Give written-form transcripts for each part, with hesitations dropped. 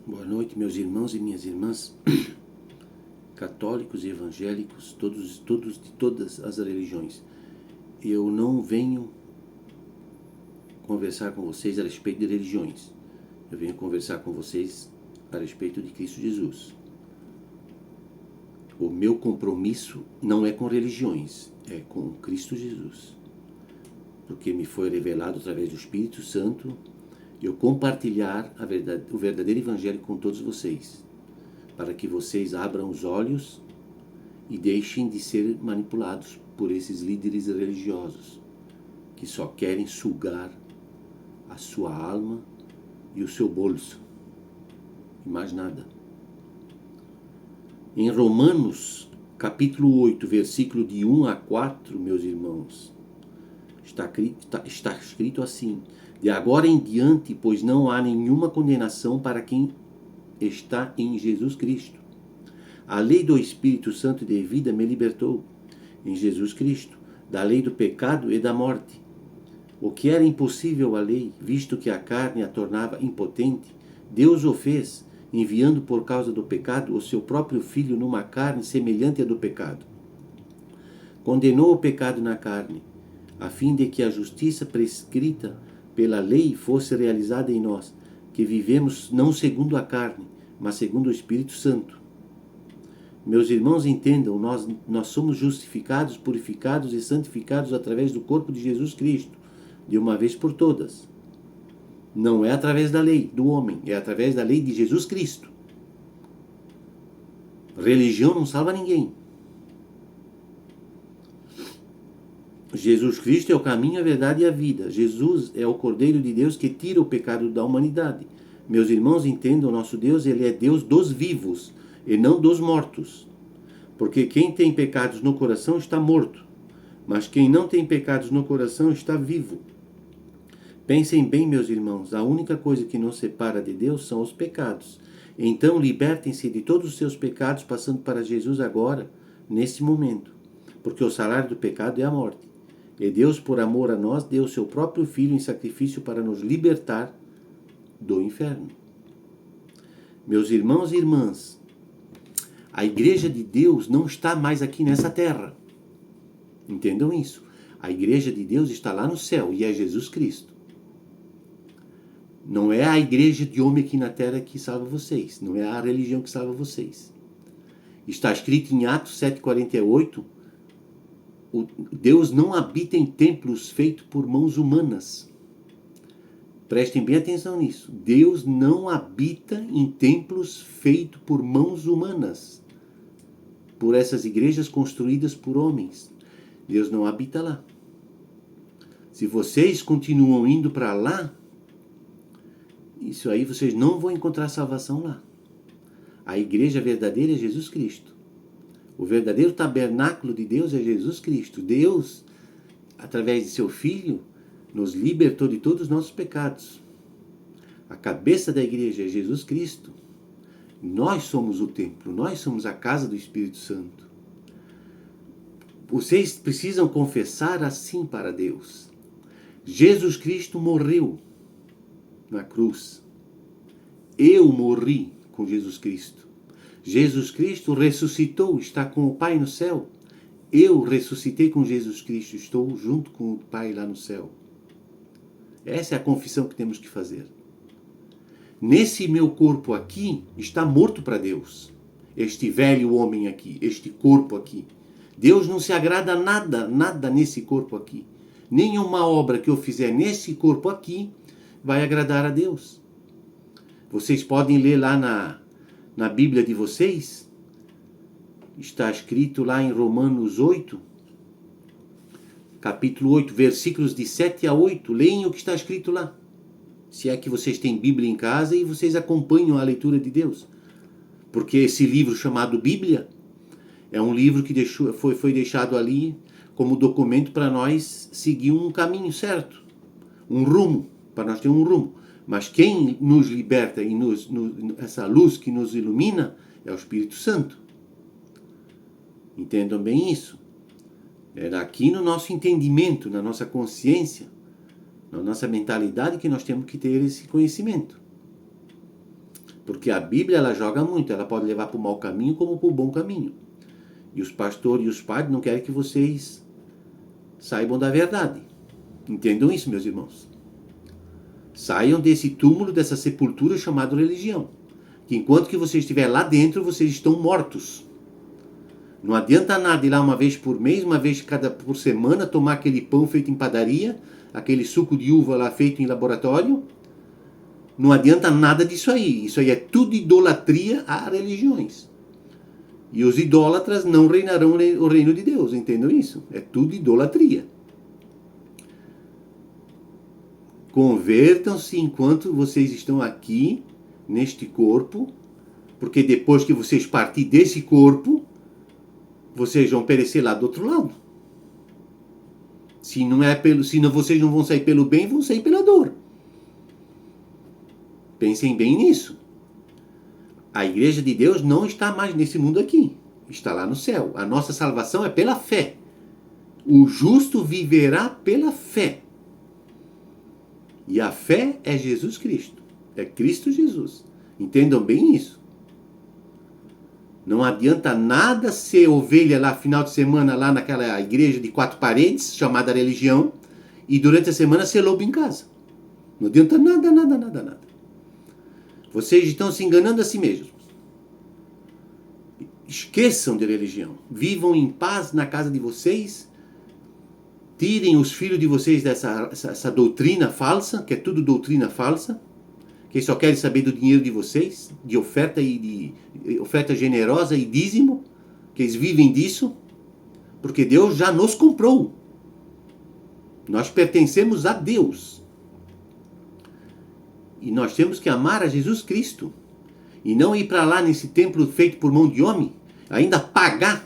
Boa noite, meus irmãos e minhas irmãs, católicos e evangélicos, todos de todas as religiões. Eu não venho conversar com vocês a respeito de religiões. Eu venho conversar com vocês a respeito de Cristo Jesus. O meu compromisso não é com religiões, é com Cristo Jesus. Porque me foi revelado através do Espírito Santo eu compartilhar o verdadeiro evangelho com todos vocês, para que vocês abram os olhos e deixem de ser manipulados por esses líderes religiosos que só querem sugar a sua alma e o seu bolso, e mais nada. Em Romanos, capítulo 8, versículo de 1 a 4, meus irmãos, está escrito assim: de agora em diante, pois não há nenhuma condenação para quem está em Jesus Cristo. A lei do Espírito Santo de vida me libertou em Jesus Cristo da lei do pecado e da morte. O que era impossível à lei, visto que a carne a tornava impotente, Deus o fez, enviando por causa do pecado o seu próprio Filho numa carne semelhante à do pecado. Condenou o pecado na carne, a fim de que a justiça prescrita pela lei fosse realizada em nós, que vivemos não segundo a carne, mas segundo o Espírito Santo. Meus irmãos, entendam, nós somos justificados, purificados e santificados através do corpo de Jesus Cristo, de uma vez por todas. Não é através da lei do homem, é através da lei de Jesus Cristo. Religião não salva ninguém. Jesus Cristo é o caminho, a verdade e a vida. Jesus é o Cordeiro de Deus que tira o pecado da humanidade. Meus irmãos, entendam, nosso Deus, ele é Deus dos vivos e não dos mortos. Porque quem tem pecados no coração está morto, mas quem não tem pecados no coração está vivo. Pensem bem, meus irmãos, a única coisa que nos separa de Deus são os pecados. Então libertem-se de todos os seus pecados, passando para Jesus agora, nesse momento. Porque o salário do pecado é a morte. E Deus, por amor a nós, deu o seu próprio Filho em sacrifício para nos libertar do inferno. Meus irmãos e irmãs, a igreja de Deus não está mais aqui nessa terra. Entendam isso. A igreja de Deus está lá no céu e é Jesus Cristo. Não é a igreja de homem aqui na terra que salva vocês. Não é a religião que salva vocês. Está escrito em Atos 7,48, Deus não habita em templos feitos por mãos humanas. Prestem bem atenção nisso. Deus não habita em templos feitos por mãos humanas, por essas igrejas construídas por homens. Deus não habita lá. Se vocês continuam indo para lá, isso aí vocês não vão encontrar salvação lá. A igreja verdadeira é Jesus Cristo. O verdadeiro tabernáculo de Deus é Jesus Cristo. Deus, através de seu Filho, nos libertou de todos os nossos pecados. A cabeça da igreja é Jesus Cristo. Nós somos o templo, nós somos a casa do Espírito Santo. Vocês precisam confessar assim para Deus: Jesus Cristo morreu na cruz. Eu morri com Jesus Cristo. Jesus Cristo ressuscitou, está com o Pai no céu. Eu ressuscitei com Jesus Cristo, estou junto com o Pai lá no céu. Essa é a confissão que temos que fazer. Nesse meu corpo aqui está morto para Deus. Este velho homem aqui, este corpo aqui. Deus não se agrada nada nesse corpo aqui. Nenhuma obra que eu fizer nesse corpo aqui vai agradar a Deus. Vocês podem ler lá na Bíblia de vocês, está escrito lá em Romanos 8, capítulo 8, versículos de 7 a 8, leem o que está escrito lá. Se é que vocês têm Bíblia em casa e vocês acompanham a leitura de Deus. Porque esse livro chamado Bíblia é um livro que foi deixado ali como documento para nós seguir um caminho certo, um rumo, para nós ter um rumo. Mas quem nos liberta e essa luz que nos ilumina é o Espírito Santo. Entendam bem isso. É aqui no nosso entendimento, na nossa consciência, na nossa mentalidade que nós temos que ter esse conhecimento. Porque a Bíblia, ela joga muito, ela pode levar para o mau caminho como para o bom caminho. E os pastores e os padres não querem que vocês saibam da verdade. Entendam isso, meus irmãos. Saiam desse túmulo, dessa sepultura chamada religião. Que enquanto que você estiver lá dentro, vocês estão mortos. Não adianta nada ir lá uma vez por mês, uma vez por semana, tomar aquele pão feito em padaria, aquele suco de uva lá feito em laboratório. Não adianta nada disso aí. Isso aí é tudo idolatria a religiões. E os idólatras não reinarão o reino de Deus. Entendam isso? É tudo idolatria. Convertam-se enquanto vocês estão aqui, neste corpo, porque depois que vocês partirem desse corpo, vocês vão perecer lá do outro lado. Se não, vocês não vão sair pelo bem, vão sair pela dor. Pensem bem nisso. A igreja de Deus não está mais nesse mundo aqui. Está lá no céu. A nossa salvação é pela fé. O justo viverá pela fé. E a fé é Jesus Cristo. É Cristo Jesus. Entendam bem isso. Não adianta nada ser ovelha lá final de semana, lá naquela igreja de 4 paredes, chamada religião, e durante a semana ser lobo em casa. Não adianta nada, nada, nada, nada. Vocês estão se enganando a si mesmos. Esqueçam de religião. Vivam em paz na casa de vocês. Tirem os filhos de vocês dessa doutrina falsa, que é tudo doutrina falsa, que só querem saber do dinheiro de vocês, de oferta oferta generosa e dízimo, que eles vivem disso, porque Deus já nos comprou. Nós pertencemos a Deus. E nós temos que amar a Jesus Cristo. E não ir para lá nesse templo feito por mão de homem, ainda pagar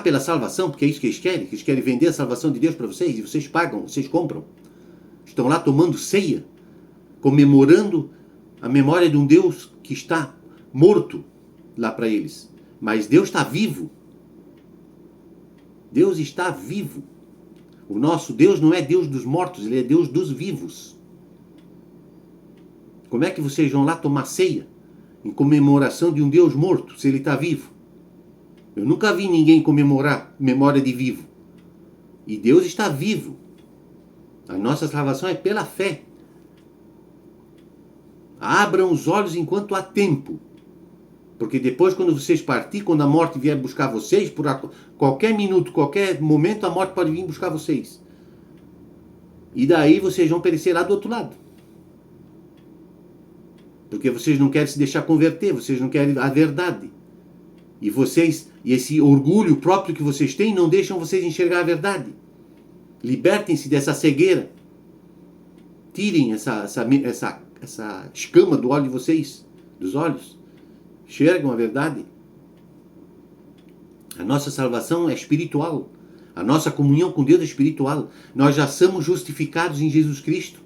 pela salvação, porque é isso que eles querem. Eles querem vender a salvação de Deus para vocês, e vocês pagam, vocês compram. Estão lá tomando ceia, comemorando a memória de um Deus que está morto lá para eles. Mas Deus está vivo. Deus está vivo. O nosso Deus não é Deus dos mortos, ele é Deus dos vivos. Como é que vocês vão lá tomar ceia em comemoração de um Deus morto, se ele está vivo? Eu nunca vi ninguém comemorar memória de vivo. E Deus está vivo. A nossa salvação é pela fé. Abram os olhos enquanto há tempo. Porque depois, quando vocês partirem, quando a morte vier buscar vocês, por qualquer minuto, qualquer momento, a morte pode vir buscar vocês. E daí vocês vão perecer lá do outro lado. Porque vocês não querem se deixar converter, vocês não querem a verdade. E esse orgulho próprio que vocês têm, não deixam vocês enxergar a verdade. Libertem-se dessa cegueira. Tirem essa escama do olho de vocês, dos olhos. Enxergam a verdade. A nossa salvação é espiritual. A nossa comunhão com Deus é espiritual. Nós já somos justificados em Jesus Cristo.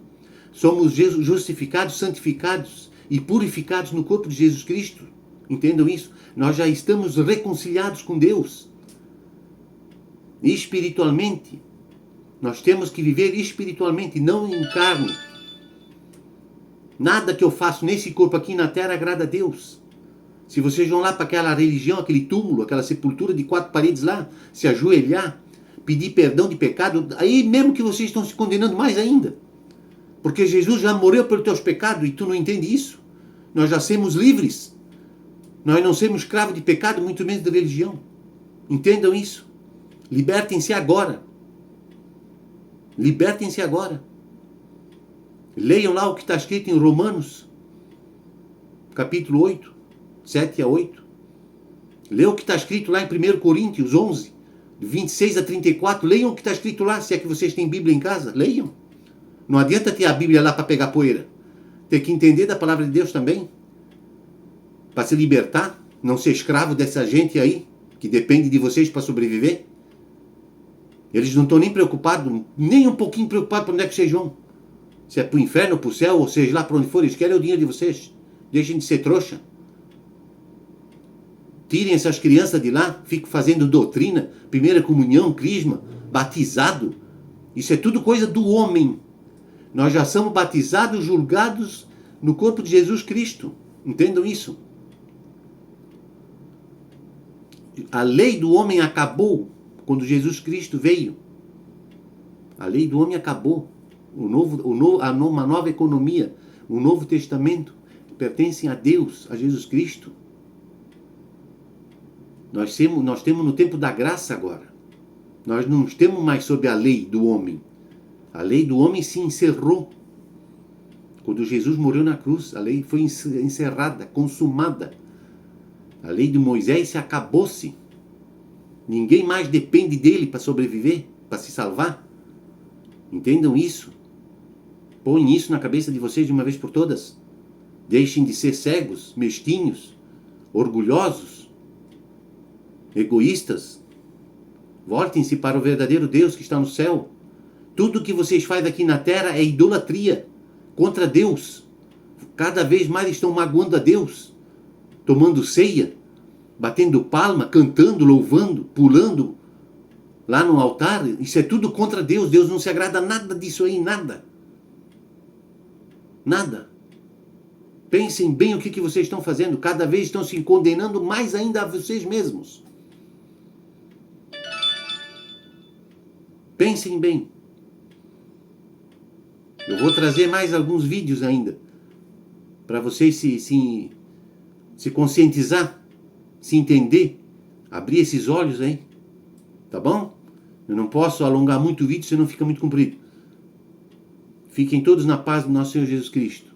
Somos justificados, santificados e purificados no corpo de Jesus Cristo. Entendam isso? Nós já estamos reconciliados com Deus. Espiritualmente. Nós temos que viver espiritualmente, não em carne. Nada que eu faço nesse corpo aqui na terra agrada a Deus. Se vocês vão lá para aquela religião, aquele túmulo, aquela sepultura de 4 paredes lá, se ajoelhar, pedir perdão de pecado, aí mesmo que vocês estão se condenando mais ainda. Porque Jesus já morreu pelos teus pecados e tu não entende isso. Nós já somos livres. Nós não somos escravos de pecado, muito menos de religião. Entendam isso. Libertem-se agora. Libertem-se agora. Leiam lá o que está escrito em Romanos, capítulo 8, 7 a 8. Leiam o que está escrito lá em 1 Coríntios 11, 26 a 34. Leiam o que está escrito lá, se é que vocês têm Bíblia em casa. Leiam. Não adianta ter a Bíblia lá para pegar poeira. Tem que entender da palavra de Deus também. Para se libertar, não ser escravo dessa gente aí, que depende de vocês para sobreviver. Eles não estão nem preocupados, nem um pouquinho preocupados para onde é que vocês vão. Se é para o inferno, para o céu, ou seja, lá para onde for, eles querem o dinheiro de vocês. Deixem de ser trouxa. Tirem essas crianças de lá, fiquem fazendo doutrina, primeira comunhão, crisma, batizado. Isso é tudo coisa do homem. Nós já somos batizados, julgados no corpo de Jesus Cristo. Entendam isso. A lei do homem acabou quando Jesus Cristo veio. A lei do homem acabou. Uma nova economia, o Novo Testamento pertencem a Deus, a Jesus Cristo. Nós temos no tempo da graça agora. Nós não temos mais sob a lei do homem. A lei do homem se encerrou. Quando Jesus morreu na cruz, a lei foi encerrada, consumada. A lei de Moisés se acabou-se. Ninguém mais depende dele para sobreviver, para se salvar. Entendam isso. Põem isso na cabeça de vocês de uma vez por todas. Deixem de ser cegos, mesquinhos, orgulhosos, egoístas. Voltem-se para o verdadeiro Deus que está no céu. Tudo que vocês fazem aqui na terra é idolatria contra Deus. Cada vez mais estão magoando a Deus, tomando ceia, batendo palma, cantando, louvando, pulando lá no altar. Isso é tudo contra Deus. Deus não se agrada nada disso aí, nada. Nada. Pensem bem o que vocês estão fazendo. Cada vez estão se condenando mais ainda a vocês mesmos. Pensem bem. Eu vou trazer mais alguns vídeos ainda para vocês se conscientizar, se entender, abrir esses olhos aí. Tá bom? Eu não posso alongar muito o vídeo, senão fica muito comprido. Fiquem todos na paz do nosso Senhor Jesus Cristo.